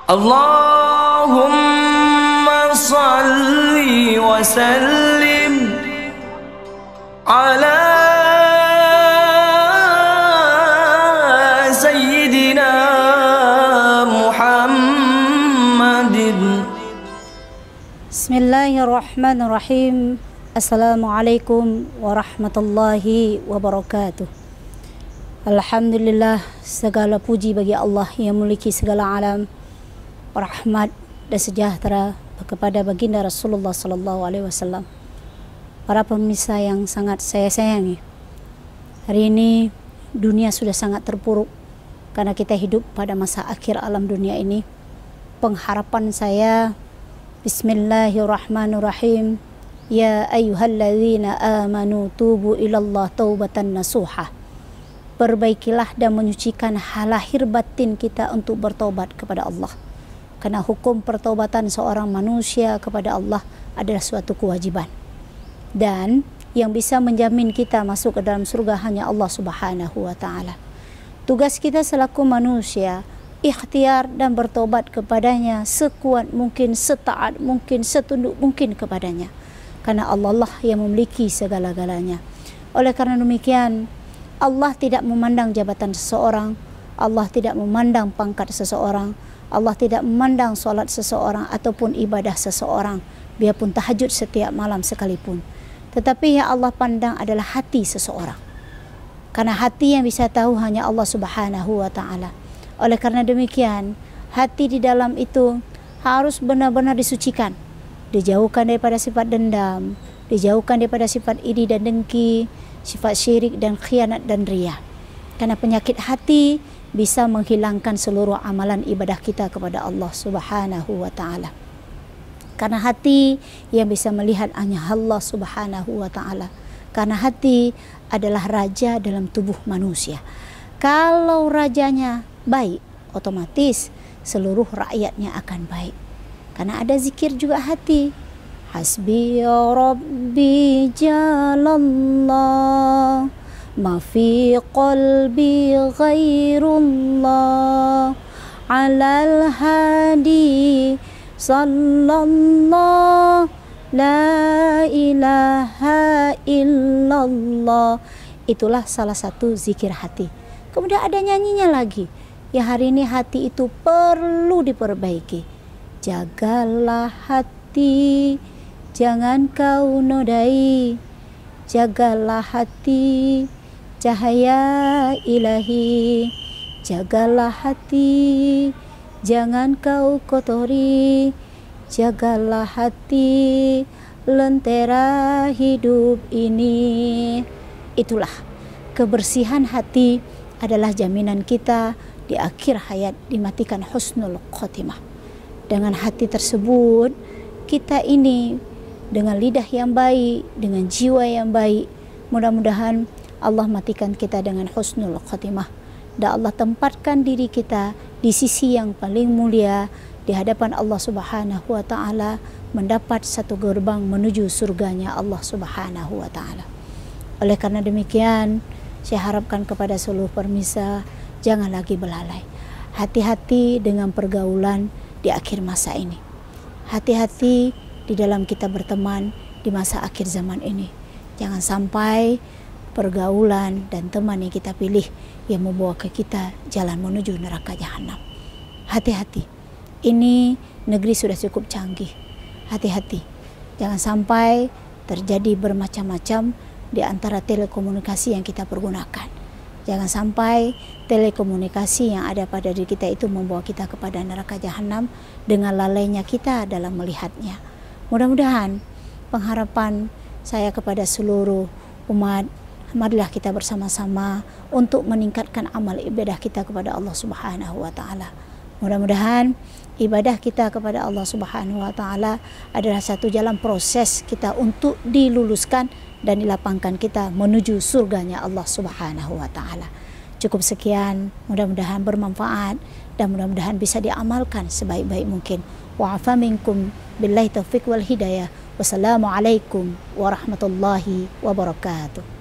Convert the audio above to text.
Allahumma salli wa sallim ala sayyidina Muhammadin. Bismillahirrahmanirrahim. Assalamualaikum warahmatullahi wabarakatuh. Alhamdulillah, segala puji bagi Allah yang memiliki segala alam, rahmat dan sejahtera kepada baginda Rasulullah SAW. Para pemirsa yang sangat saya sayangi, hari ini dunia sudah sangat terpuruk karena kita hidup pada masa akhir alam dunia ini. Pengharapan saya, Bismillahirrahmanirrahim. Ya ayyuhalladzina amanu tubu ilallah taubatan nasuha. Perbaikilah dan menyucikan hal lahir batin kita untuk bertobat kepada Allah. Karena hukum pertobatan seorang manusia kepada Allah adalah suatu kewajiban. Dan yang bisa menjamin kita masuk ke dalam surga hanya Allah Subhanahu wa Ta'ala. Tugas kita selaku manusia, ikhtiar dan bertobat kepadanya sekuat mungkin, setaat mungkin, setunduk mungkin kepadanya. Karena Allah lah yang memiliki segala-galanya. Oleh karena demikian, Allah tidak memandang jabatan seseorang, Allah tidak memandang pangkat seseorang, Allah tidak memandang solat seseorang ataupun ibadah seseorang, biarpun tahajud setiap malam sekalipun. Tetapi yang Allah pandang adalah hati seseorang. Karena hati yang bisa tahu hanya Allah Subhanahu wa Ta'ala. Oleh karena demikian, hati di dalam itu harus benar-benar disucikan. Dijauhkan daripada sifat dendam, dijauhkan daripada sifat iri dan dengki, sifat syirik dan khianat dan riya. Karena penyakit hati bisa menghilangkan seluruh amalan ibadah kita kepada Allah Subhanahu wa Ta'ala. Karena hati yang bisa melihat hanya Allah Subhanahu wa Ta'ala. Karena hati adalah raja dalam tubuh manusia. Kalau rajanya baik, otomatis seluruh rakyatnya akan baik. Karena ada zikir juga hati. Hasbi ya Rabbi jalallah, ma fi qalbi ghairullah, alal hadi sallallahu la ilaha illallah. Itulah salah satu zikir hati. Kemudian ada nyanyinya lagi. Ya, hari ini hati itu perlu diperbaiki. Jagalah hati, jangan kau nodai. Jagalah hati, cahaya ilahi. Jagalah hati, jangan kau kotori. Jagalah hati, lentera hidup ini. Itulah kebersihan hati adalah jaminan kita di akhir hayat dimatikan husnul khotimah. Dengan hati tersebut, kita ini dengan lidah yang baik, dengan jiwa yang baik, mudah-mudahan Allah matikan kita dengan husnul khotimah. Dan Allah tempatkan diri kita di sisi yang paling mulia di hadapan Allah Subhanahu wa Ta'ala, mendapat satu gerbang menuju surganya Allah Subhanahu wa Ta'ala. Oleh karena demikian, saya harapkan kepada seluruh pemirsa, jangan lagi belalai. Hati-hati dengan pergaulan di akhir masa ini. Hati-hati di dalam kita berteman di masa akhir zaman ini. Jangan sampai pergaulan dan teman yang kita pilih yang membawa ke kita jalan menuju neraka jahanam. Hati-hati. Ini negeri sudah cukup canggih. Hati-hati. Jangan sampai terjadi bermacam-macam di antara telekomunikasi yang kita pergunakan. Jangan sampai telekomunikasi yang ada pada diri kita itu membawa kita kepada neraka jahanam dengan lalainya kita dalam melihatnya. Mudah-mudahan pengharapan saya kepada seluruh umat, marilah kita bersama-sama untuk meningkatkan amal ibadah kita kepada Allah Subhanahu wa Ta'ala. Mudah-mudahan ibadah kita kepada Allah Subhanahu wa Ta'ala adalah satu jalan proses kita untuk diluluskan dan dilapangkan kita menuju surganya Allah Subhanahu wa Ta'ala. Cukup sekian, mudah-mudahan bermanfaat dan mudah-mudahan bisa diamalkan sebaik-baik mungkin. Wa'afa minkum billahi taufiq wal hidayah. Wassalamualaikum warahmatullahi wabarakatuh.